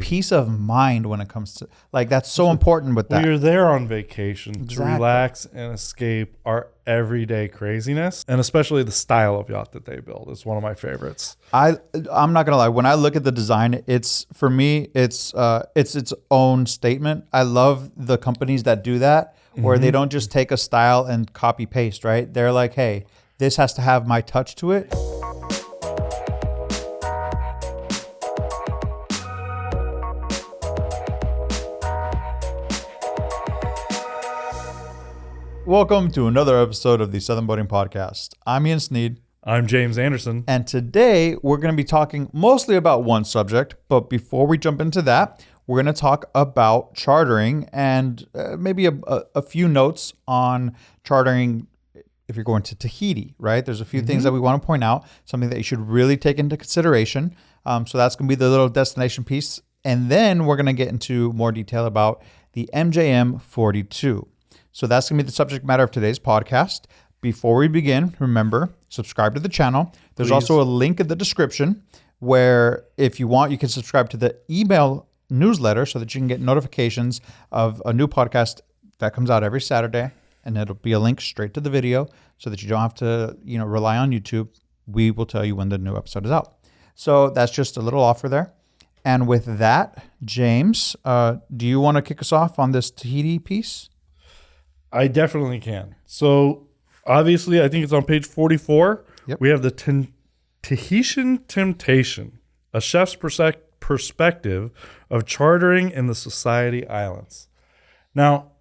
peace of mind when it comes to like that's so important with that. You're there on vacation to Exactly. relax and escape our everyday craziness, and especially the style of yacht that they build is one of my favorites. I'm not gonna lie. When I look at the design, it's for me, it's its own statement. I love the companies that do that, where they don't just take a style and copy paste. Right? They're like, hey, this has to have my touch to it. Welcome to another episode of the Southern Boating Podcast. I'm Ian Sneed. I'm James Anderson. And today we're going to be talking mostly about one subject. But before we jump into that, we're going to talk about chartering and maybe a few notes on chartering if you're going to Tahiti, right? There's a few things that we want to point out, something that you should really take into consideration. So that's going to be the little destination piece. And then we're going to get into more detail about the MJM 42. So that's going to be the subject matter of today's podcast. Before we begin, remember, subscribe to the channel. There's also a link in the description where if you want, you can subscribe to the email newsletter so that you can get notifications of a new podcast that comes out every Saturday. And it'll be a link straight to the video so that you don't have to, rely on YouTube. We will tell you when the new episode is out. So that's just a little offer there. And with that, James, do you want to kick us off on this Tahiti piece? I definitely can. So obviously, I think it's on page 44. Yep. We have the Tahitian Temptation, a chef's perspective of chartering in the Society Islands. Now,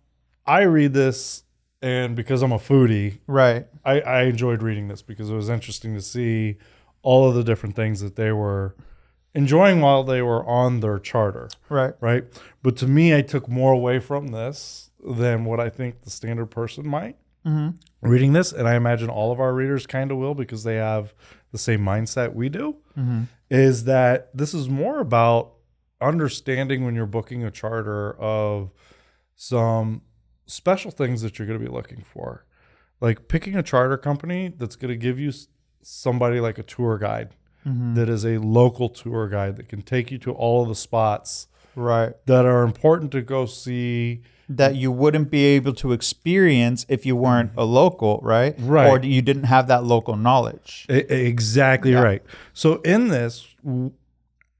I read this, and because I'm a foodie, right, I enjoyed reading this because it was interesting to see all of the different things that they were enjoying while they were on their charter. Right. But to me, I took more away from this than what I think the standard person might reading this. And I imagine all of our readers kind of will because they have the same mindset we do, is that this is more about understanding when you're booking a charter of some special things that you're going to be looking for. Like picking a charter company that's going to give you somebody like a tour guide that is a local tour guide that can take you to all of the spots that are important to go see, that you wouldn't be able to experience if you weren't a local, right? Or you didn't have that local knowledge. Exactly right. So in this,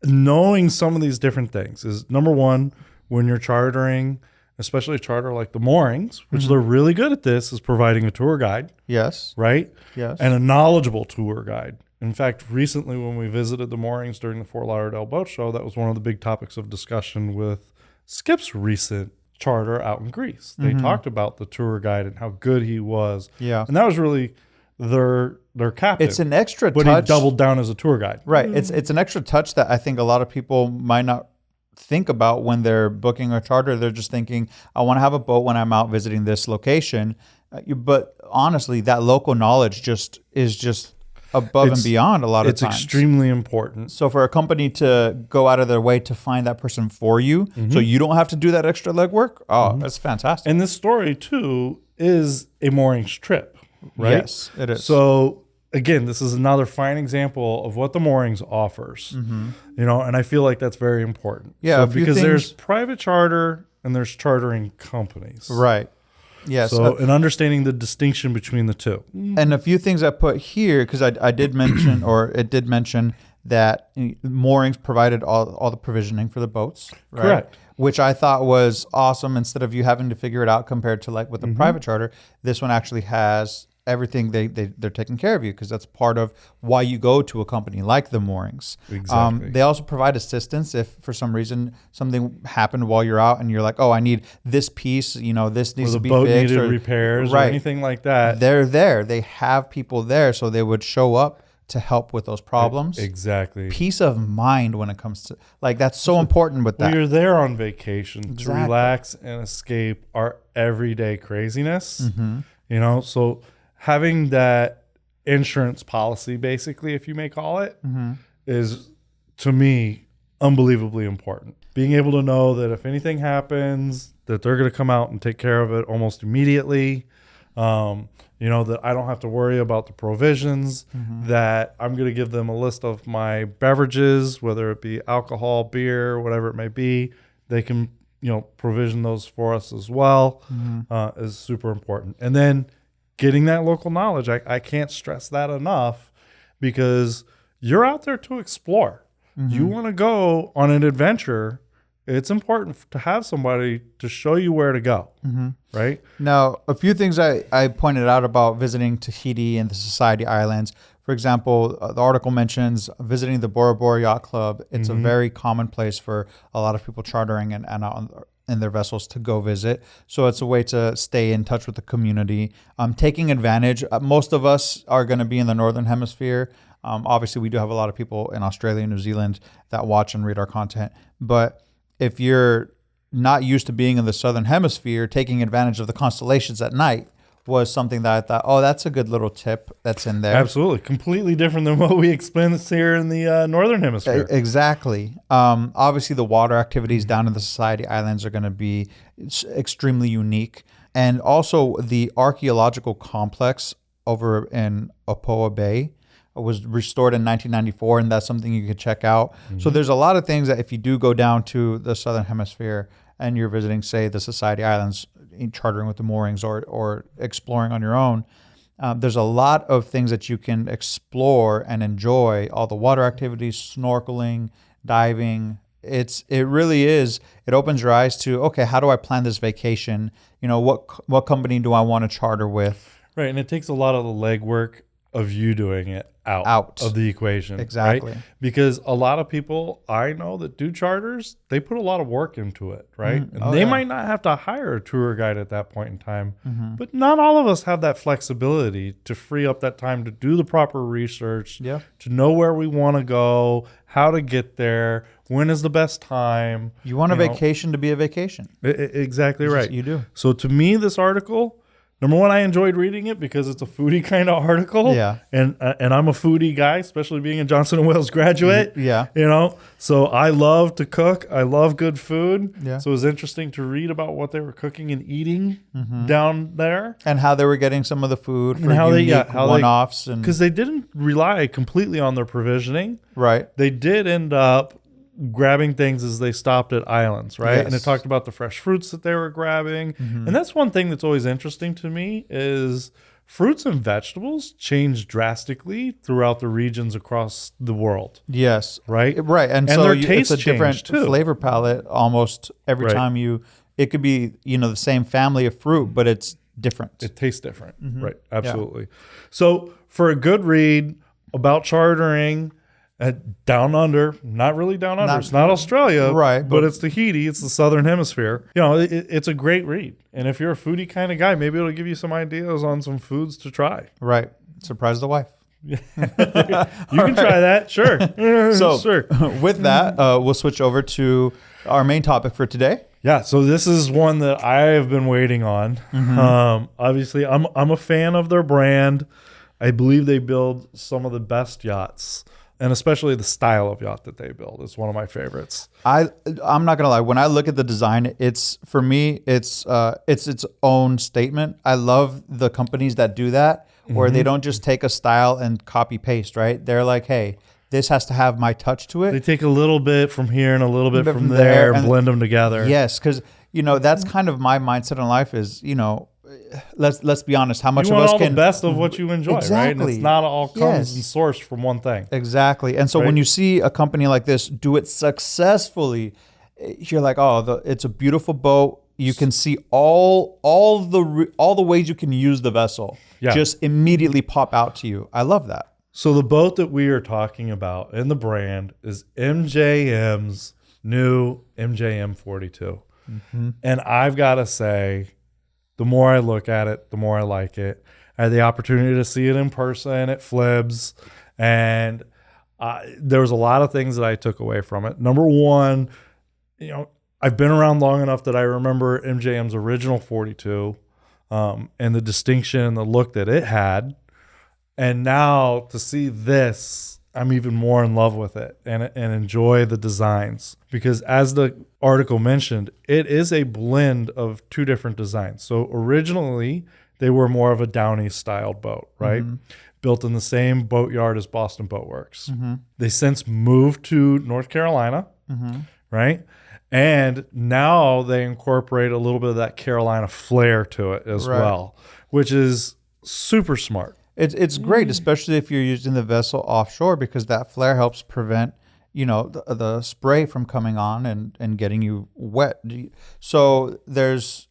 knowing some of these different things is number one, when you're chartering, especially a charter like the Moorings, which they're really good at this, is providing a tour guide. Yes. Right? Yes. And a knowledgeable tour guide. In fact, recently when we visited the Moorings during the Fort Lauderdale Boat Show, that was one of the big topics of discussion with Skip's recent charter out in Greece. They talked about the tour guide and how good he was. Yeah. And that was really their captain. It's an extra touch. But he doubled down as a tour guide. Right. It's an extra touch that I think a lot of people might not think about when they're booking a charter. They're just thinking, I want to have a boat when I'm out visiting this location. But honestly, that local knowledge is just above and beyond a lot of times. It's extremely important. So for a company to go out of their way to find that person for you, so you don't have to do that extra legwork, that's fantastic. And this story, too, is a Moorings trip, right? Yes, it is. So, again, this is another fine example of what the Moorings offers, and I feel like that's very important. Yeah, because there's private charter and there's chartering companies. Right. Yes. So, and understanding the distinction between the two. And a few things I put here, because I did mention, or it did mention that Moorings provided all the provisioning for the boats. Right? Correct. Which I thought was awesome. Instead of you having to figure it out compared to like with a private charter, this one actually has everything. They're taking care of you because that's part of why you go to a company like the Moorings. Exactly. They also provide assistance if for some reason something happened while you're out and you're like, oh, I need this piece, this needs to be fixed. Or the boat needed repairs or anything like that. They're there. They have people there, so they would show up to help with those problems. Exactly. Peace of mind when it comes to, like, that's so important with that. You're there on vacation to relax and escape our everyday craziness, so having that insurance policy, basically, if you may call it, is, to me, unbelievably important. Being able to know that if anything happens, that they're going to come out and take care of it almost immediately. That I don't have to worry about the provisions, that I'm going to give them a list of my beverages, whether it be alcohol, beer, whatever it may be. They can, provision those for us as well, is super important. And then getting that local knowledge, I can't stress that enough, because you're out there to explore. You want to go on an adventure. It's important to have somebody to show you where to go, right? Now, a few things I pointed out about visiting Tahiti and the Society Islands. For example, the article mentions visiting the Bora Bora Yacht Club. It's a very common place for a lot of people chartering and in their vessels to go visit. So it's a way to stay in touch with the community. Taking advantage. Most of us are going to be in the Northern Hemisphere. Obviously, we do have a lot of people in Australia and New Zealand that watch and read our content. But if you're not used to being in the Southern Hemisphere, taking advantage of the constellations at night was something that I thought, oh, that's a good little tip that's in there. Absolutely. Completely different than what we experience here in the Northern Hemisphere. Exactly. Obviously, the water activities down in the Society Islands are going to be extremely unique. And also the archaeological complex over in Opoa Bay was restored in 1994, and that's something you could check out. So there's a lot of things that if you do go down to the Southern Hemisphere and you're visiting, say, the Society Islands, chartering with the Moorings or exploring on your own, there's a lot of things that you can explore and enjoy. All the water activities, snorkeling, diving. It really is. It opens your eyes to, okay, how do I plan this vacation? What company do I want to charter with? Right, and it takes a lot of the legwork of you doing it out of the equation. Exactly. Right? Because a lot of people I know that do charters, they put a lot of work into it, right? And they might not have to hire a tour guide at that point in time, but not all of us have that flexibility to free up that time to do the proper research, to know where we want to go, how to get there, when is the best time. You want a vacation to be a vacation. Exactly right. You do. So to me, this article, number one, I enjoyed reading it because it's a foodie kind of article. Yeah. And I'm a foodie guy, especially being a Johnson & Wales graduate. Yeah. So I love to cook. I love good food. Yeah. So it was interesting to read about what they were cooking and eating down there. And how they were getting some of the food for unique one-offs. Because they didn't rely completely on their provisioning. Right. They did end up grabbing things as they stopped at islands, right? Yes. And it talked about the fresh fruits that they were grabbing. And that's one thing that's always interesting to me is fruits and vegetables change drastically throughout the regions across the world. Yes. Right? Right. And so their taste it's a different too. flavor palette almost every time it could be, the same family of fruit, but it's different. It tastes different. Right. Absolutely. Yeah. So for a good read about chartering, down under, not really down under. It's not Australia, right? But it's Tahiti. It's the Southern Hemisphere. It's a great read. And if you're a foodie kind of guy, maybe it'll give you some ideas on some foods to try. Right. Surprise the wife. You can try that, sure. So, sure. With that, we'll switch over to our main topic for today. Yeah. So this is one that I have been waiting on. Obviously, I'm a fan of their brand. I believe they build some of the best yachts. And especially the style of yacht that they build is one of my favorites. I'm not gonna lie. When I look at the design, it's its own statement. I love the companies that do that, where they don't just take a style and copy paste. Right? They're like, hey, this has to have my touch to it. They take a little bit from here and a little bit from there and blend them together. Yes, because that's kind of my mindset in life. Is let's be honest. How much you of want us all can the best of what you enjoy, right? And it's not all comes and sourced from one thing. Exactly. And so when you see a company like this do it successfully, you're like, oh, it's a beautiful boat. You can see all the ways you can use the vessel just immediately pop out to you. I love that. So the boat that we are talking about and the brand is MJM's new MJM 42. And I've got to say, the more I look at it, the more I like it. I had the opportunity to see it in person at Flibs, and there was a lot of things that I took away from it. Number one, I've been around long enough that I remember MJM's original 42 and the distinction and the look that it had. And now to see this, I'm even more in love with it and enjoy the designs, because as the article mentioned, it is a blend of two different designs. So originally they were more of a Downey styled boat, right? Built in the same boatyard as Boston Boat Works. They since moved to North Carolina, right? And now they incorporate a little bit of that Carolina flair to it as well, which is super smart. It's great, especially if you're using the vessel offshore, because that flare helps prevent, the spray from coming on and getting you wet. So there's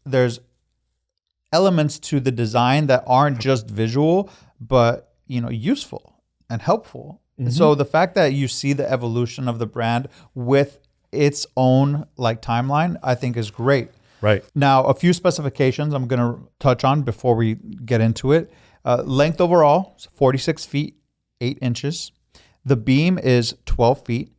elements to the design that aren't just visual, but useful and helpful. So the fact that you see the evolution of the brand with its own timeline, I think is great. Right. Now, a few specifications I'm going to touch on before we get into it. Length overall, 46 feet, 8 inches. The beam is 12 feet.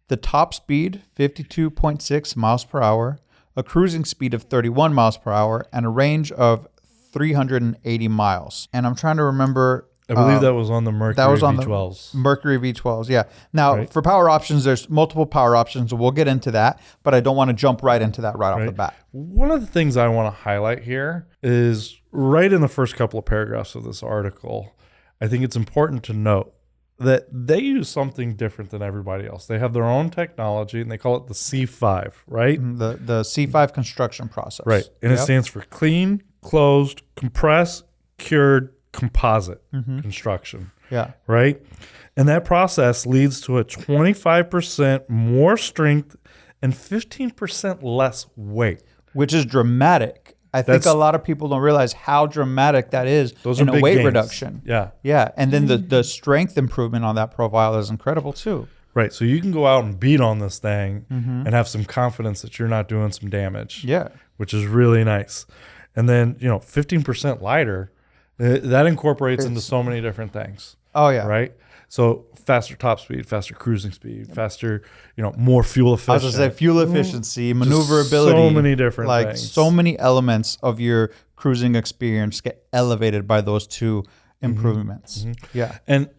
The top speed, 52.6 miles per hour. A cruising speed of 31 miles per hour. And a range of 380 miles. And I'm trying to remember... I believe that was on the Mercury V12s. The Mercury V12s, yeah. Now, for power options, there's multiple power options. We'll get into that, but I don't want to jump right into that right off the bat. One of the things I want to highlight here is right in the first couple of paragraphs of this article, I think it's important to note that they use something different than everybody else. They have their own technology, and they call it the C5, right? The C5 construction process. Right. And it stands for clean, closed, compress, cured, composite construction. Yeah. Right. And that process leads to a 25% more strength and 15% less weight. Which is dramatic. I think a lot of people don't realize how dramatic that is in a weight reduction. Yeah. Yeah. And then the strength improvement on that profile is incredible too. Right. So you can go out and beat on this thing and have some confidence that you're not doing some damage. Yeah. Which is really nice. And then, 15% lighter. That incorporates into so many different things. Oh, yeah. Right? So faster top speed, faster cruising speed, faster, more fuel efficient. I was going to say fuel efficiency, maneuverability. So many different things. So many elements of your cruising experience get elevated by those two improvements. Yeah. And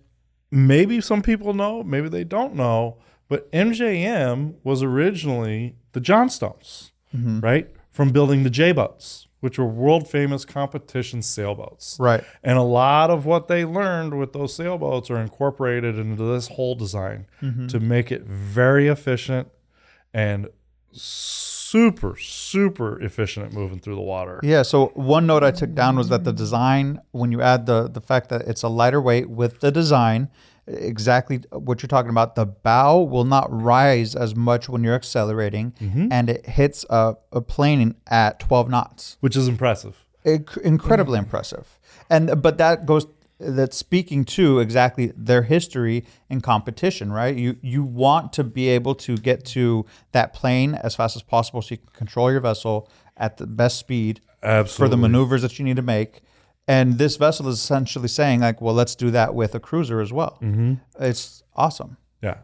maybe some people know, maybe they don't know, but MJM was originally the Johnstones, right? From building the J-boats, which were world famous competition sailboats. Right. And a lot of what they learned with those sailboats are incorporated into this whole design to make it very efficient and super, super efficient at moving through the water. Yeah. So one note I took down was that the design, when you add the fact that it's a lighter weight with the design, exactly what you're talking about, the bow will not rise as much when you're accelerating, and it hits a plane at 12 knots, which is impressive. Incredibly impressive. But that's speaking to exactly their history in competition, right? You want to be able to get to that plane as fast as possible so you can control your vessel at the best speed for the maneuvers that you need to make. And this vessel is essentially saying, well, let's do that with a cruiser as well. It's awesome. Yeah,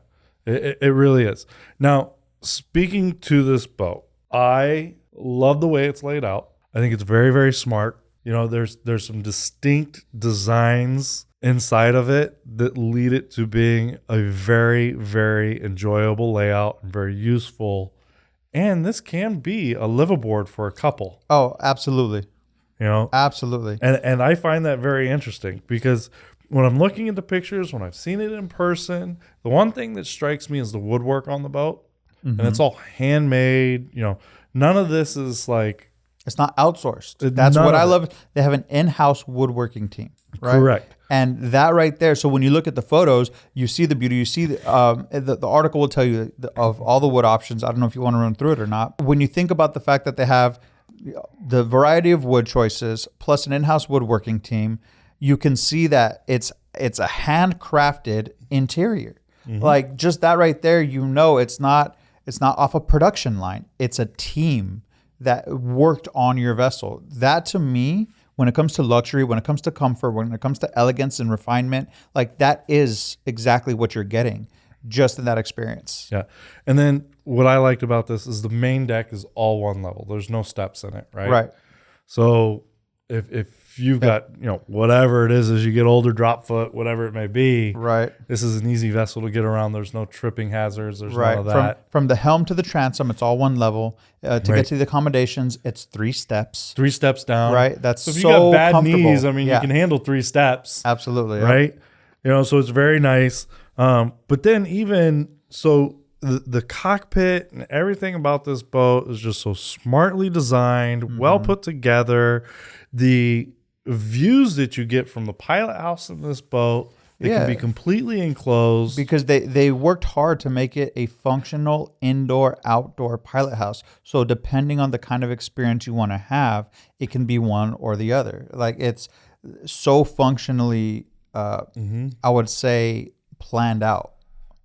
it really is. Now, speaking to this boat, I love the way it's laid out. I think it's very, very smart. There's some distinct designs inside of it that lead it to being a very, very enjoyable layout and very useful. And this can be a liveaboard for a couple. Oh, absolutely. Absolutely. And I find that very interesting because when I'm looking at the pictures, when I've seen it in person, the one thing that strikes me is the woodwork on the boat. And it's all handmade. None of this is it's not outsourced. That's what I love. They have an in-house woodworking team. Right? Correct. And that right there. So when you look at the photos, you see the beauty. You see the article will tell you of all the wood options. I don't know if you want to run through it or not. When you think about the fact that they have the variety of wood choices plus an in-house woodworking team, you can see that it's a handcrafted interior. Just that right there, it's not off a production line. It's a team that worked on your vessel. That to me, when it comes to luxury, when it comes to comfort, when it comes to elegance and refinement, that is exactly what you're getting just in that experience. Yeah. And then what I liked about this is the main deck is all one level. There's no steps in it, right? Right. So if if you've got, whatever it is as you get older, drop foot, whatever it may be. Right. This is an easy vessel to get around. There's no tripping hazards. There's none of that. From the helm to the transom, it's all one level. To get to the accommodations, it's 3 steps. 3 steps down. Right. That's so if you got bad knees, I mean, you can handle 3 steps. Absolutely. Right. So it's very nice. But then the cockpit and everything about this boat is just so smartly designed, well put together. The views that you get from the pilot house in this boat, they can be completely enclosed. Because they worked hard to make it a functional indoor-outdoor pilot house. So depending on the kind of experience you want to have, it can be one or the other. Like it's so functionally, I would say, planned out.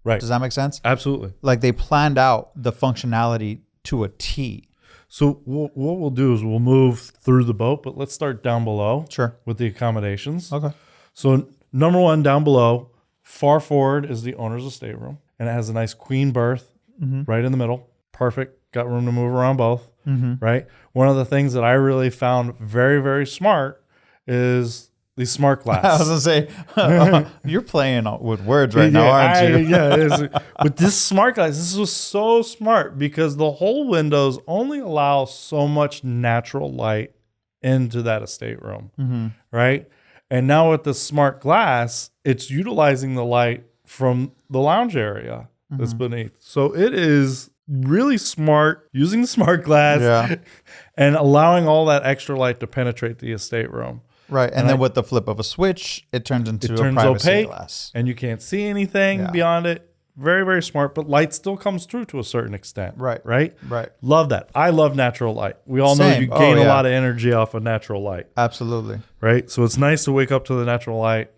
Right. Does that make sense? Absolutely. Like they planned out the functionality to a T. So what we'll do is we'll move through the boat, but let's start down below. Sure. With the accommodations. Okay. So number 1 down below, far forward is the owner's estate room, and it has a nice queen berth right in the middle. Perfect. Got room to move around both. Right. One of the things that I really found very, very smart is the smart glass. I was gonna say you're playing with words right now, aren't you? But this smart glass, this was so smart because the whole windows only allow so much natural light into that estate room, right? And now with the smart glass, it's utilizing the light from the lounge area that's beneath. So it is really smart using the smart glass and allowing all that extra light to penetrate the estate room. Right, and then with the flip of a switch, it turns into a privacy opaque, glass. and you can't see anything beyond it. Very, very smart, but light still comes through to a certain extent. Right. Love that. I love natural light. We all know you gain a lot of energy off of natural light. Absolutely. Right? So it's nice to wake up to the natural light,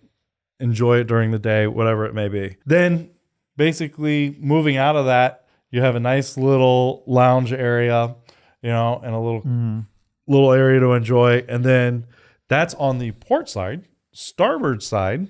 enjoy it during the day, whatever it may be. Then basically moving out of that, you have a nice little lounge area, and a little area to enjoy. And then that's on the port side. Starboard side,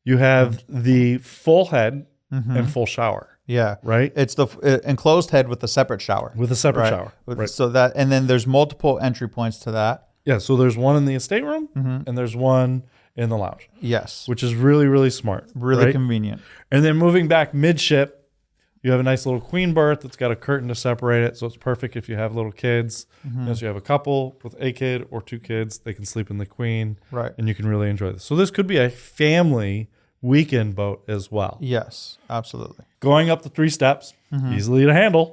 you have the full head and full shower. Yeah. Right? It's the enclosed head with a separate shower. With a separate shower. Right. So that, and then there's multiple entry points to that. Yeah. So there's one in the estate room and there's one in the lounge. Yes. Which is really, really smart. Really convenient. And then moving back midship, you have a nice little queen berth that's got a curtain to separate it. So it's perfect if you have little kids. So you have a couple with a kid or 2 kids, they can sleep in the queen. Right. And you can really enjoy this. So this could be a family weekend boat as well. Yes, absolutely. Going up the 3 steps, easily to handle.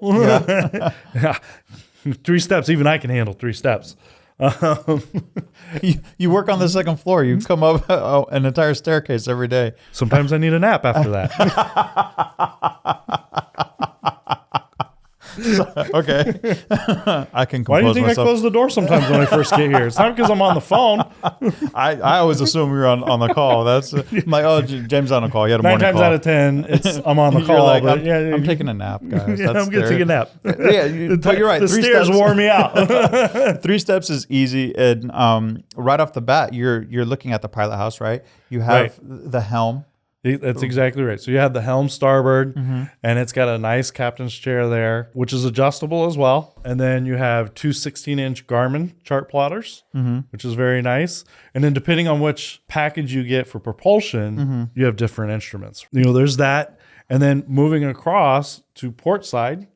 3 steps, even I can handle 3 steps. You work on the second floor. You come up an entire staircase every day. Sometimes I need a nap after that. Okay. I can compose myself. Why do you think I close the door sometimes when I first get here? It's not because I'm on the phone. I always assume you're on the call. That's like, James on a call. You had a 9 morning times call. out of 10, I'm on the You're call. like, But I'm taking a nap, guys. I'm going to take a nap. But you're right. The 3 stairs steps wore me out. 3 steps is easy, and right off the bat, you're looking at the pilot house, right? You have the helm. That's exactly right. So you have the helm starboard, and it's got a nice captain's chair there, which is adjustable as well. And then you have 2 16-inch Garmin chart plotters, which is very nice. And then depending on which package you get for propulsion, you have different instruments. There's that. And then moving across to port side,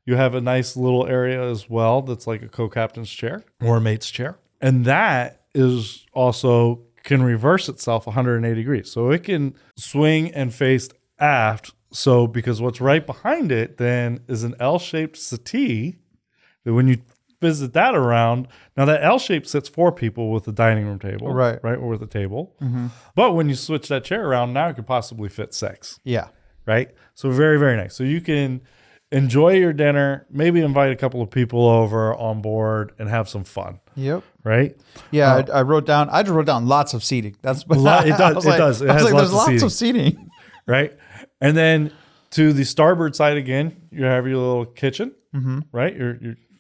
you have a nice little area as well that's like a co-captain's chair or a mate's chair. And that is also can reverse itself 180 degrees. So it can swing and face aft. So because what's right behind it then is an L-shaped settee that when you visit that around, now that L-shape sits 4 people with a dining room table, right, or with a table. But when you switch that chair around, now it could possibly fit 6. Yeah. Right? So very, very nice. So you can enjoy your dinner, maybe invite a couple of people over on board and have some fun. Yep. Right? Yeah, I just wrote down lots of seating. That's it does. It has there's lots of seating. Right? And then to the starboard side again, you have your little kitchen, right?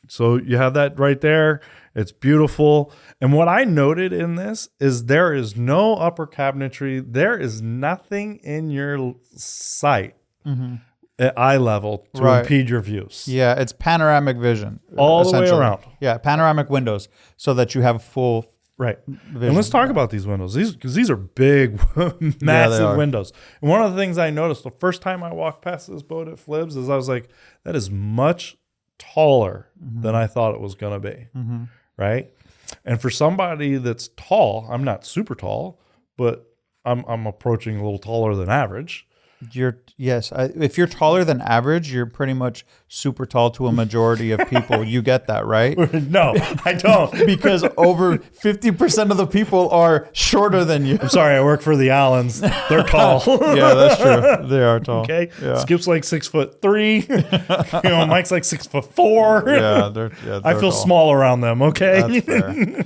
So you have that right there. It's beautiful. And what I noted in this is there is no upper cabinetry. There is nothing in your sight at eye level to impede your views. Yeah, it's panoramic vision. All the way around. Yeah, panoramic windows so that you have full Right. And let's talk about these windows. These are big, massive windows. And one of the things I noticed the first time I walked past this boat at Flibbs is I was like, that is much taller than I thought it was going to be. Right. And for somebody that's tall, I'm not super tall, but I'm approaching a little taller than average. If you're taller than average, you're pretty much super tall to a majority of people. You get that, right? No, I don't. Because over 50% of the people are shorter than you. I'm sorry, I work for the Allens. They're tall. Yeah, that's true. They are tall. Okay. Yeah. Skip's like 6'3". Mike's like 6'4". Yeah, they're I feel tall. small around them. Okay. That's fair.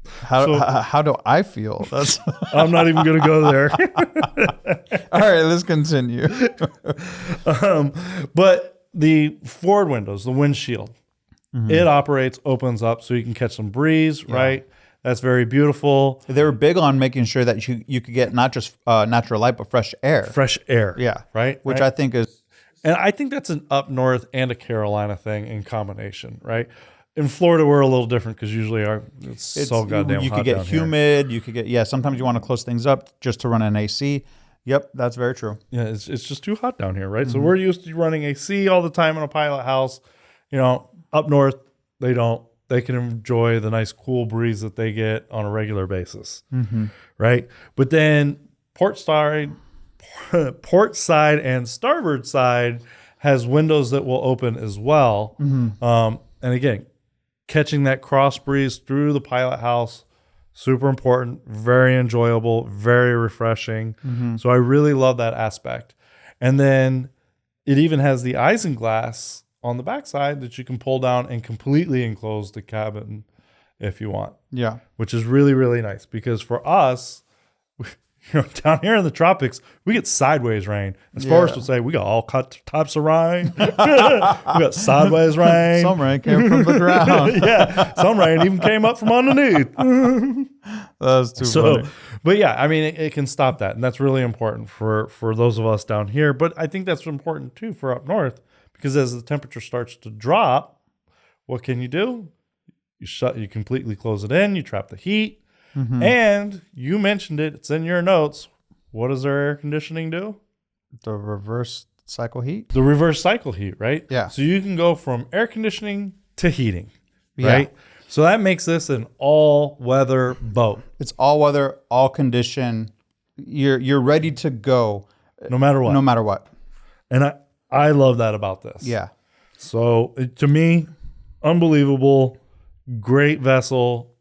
How do I feel? I'm not even going to go there. All right, let's continue. But the forward windows, the windshield, it opens up so you can catch some breeze, right? That's very beautiful. They were big on making sure that you could get not just natural light, but fresh air. Fresh air. Yeah. Right? Which I think is... And I think that's an up north and a Carolina thing in combination, right? In Florida, we're a little different because usually it's so goddamn hot. You could get down humid. You could get sometimes you want to close things up just to run an AC. Yep, that's very true. Yeah, it's just too hot down here, right? So we're used to running AC all the time in a pilot house. Up north they don't. They can enjoy the nice cool breeze that they get on a regular basis, right? But then port side and starboard side has windows that will open as well. And again, catching that cross breeze through the pilot house, super important, very enjoyable, very refreshing. So I really love that aspect. And then it even has the isinglass on the backside that you can pull down and completely enclose the cabin if you want. Yeah. Which is really, really nice because for us, down here in the tropics, we get sideways rain. As Forrest would say, we got all types of rain. We got sideways rain. Some rain came from the ground. Some rain even came up from underneath. That's too funny. But yeah, I mean, it can stop that. And that's really important for those of us down here. But I think that's important too for up north because as the temperature starts to drop, what can you do? You completely close it in. You trap the heat. And you mentioned it. It's in your notes. What does our air conditioning do? The reverse cycle heat? The reverse cycle heat, right? Yeah. So you can go from air conditioning to heating, right? So that makes this an all-weather boat. It's all-weather, all-condition. You're ready to go. No matter what. No matter what. And I love that about this. Yeah. So to me, unbelievable, great vessel.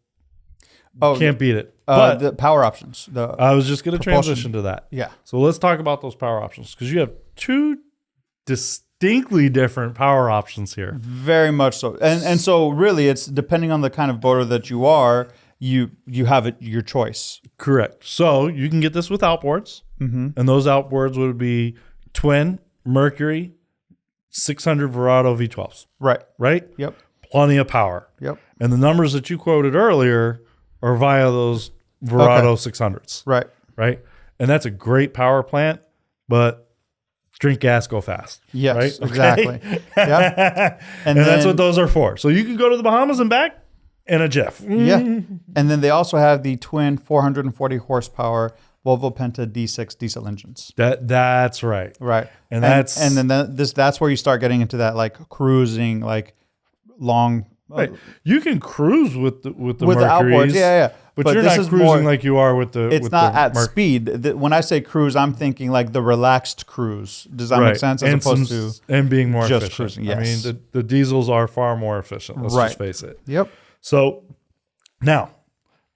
Can't beat it. But the power options. I was just going to transition to that. Yeah. So let's talk about those power options because you have two distinctly different power options here. Very much so. And so really it's depending on the kind of boater that you are, you have your choice. Correct. So you can get this with outboards. And those outboards would be twin Mercury 600 Verado V12s. Right. Right? Yep. Plenty of power. Yep. And the numbers that you quoted earlier are via those Verado 600s. Right. Right. And that's a great power plant, but drink gas, go fast. Yes, right? Exactly. Yep. And that's what those are for. So you can go to the Bahamas and back in a jiff. Yeah. And then they also have the twin 440 horsepower Volvo Penta D6 diesel engines. That's right. Right. And then that's where you start getting into that like cruising, like long. Right. You can cruise with the with Mercuries, the outboards, yeah. But you're not cruising like you are with the. It's not at speed. When I say cruise, I'm thinking like the relaxed cruise. Does that make sense? As opposed to and being more just efficient. Cruising, yes. I mean, the diesels are far more efficient. Let's just face it. Yep. So now,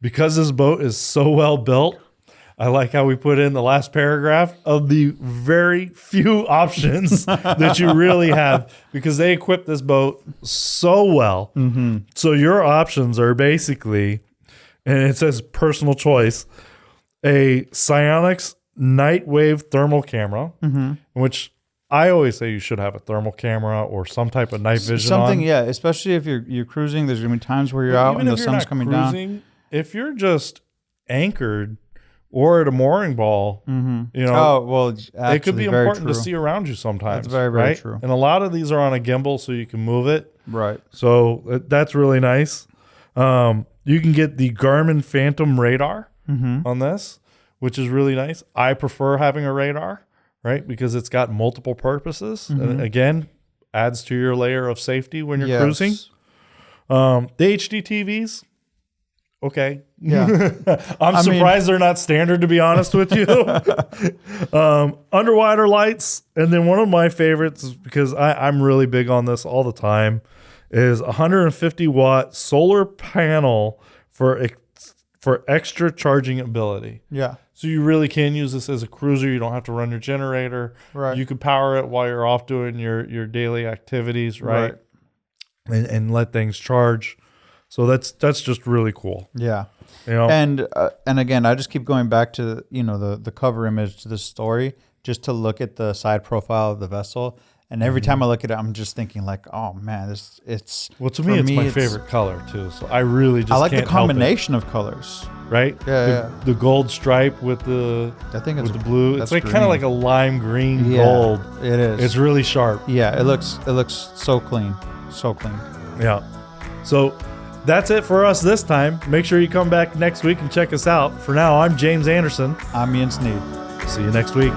because this boat is so well built, I like how we put in the last paragraph of the very few options that you really have because they equip this boat so well. So your options are basically, and it says personal choice, a Psionics night wave thermal camera, which I always say you should have a thermal camera or some type of night vision on. Yeah, especially if you're cruising. There's going to be times where you're out and the sun's coming down. If you're just anchored or at a mooring ball, it could be important to see around you sometimes. That's very, very true. And a lot of these are on a gimbal so you can move it. Right. So that's really nice. You You can get the Garmin Phantom radar on this, which is really nice. I prefer having a radar, right? Because it's got multiple purposes. And again, adds to your layer of safety when you're cruising. The HD TVs, okay. Yeah. I'm surprised they're not standard, to be honest with you. Underwater lights. And then one of my favorites, is because I'm really big on this all the time, is 150 watt solar panel for extra charging ability. Yeah. So you really can use this as a cruiser. You don't have to run your generator. Right. You could power it while you're off doing your daily activities, right? And let things charge. So that's just really cool. Yeah. You know? And again, I just keep going back to the cover image to this story just to look at the side profile of the vessel. And every time I look at it, I'm just thinking like, oh man, it's well, to me, it's my favorite color too. So I really just like can't the combination of colors. Right? Yeah, the gold stripe with the the blue. It's like kind of like a lime green gold. It is. It's really sharp. Yeah, it looks so clean. So clean. Yeah. So that's it for us this time. Make sure you come back next week and check us out. For now, I'm James Anderson. I'm Ian Sneed. See you next week.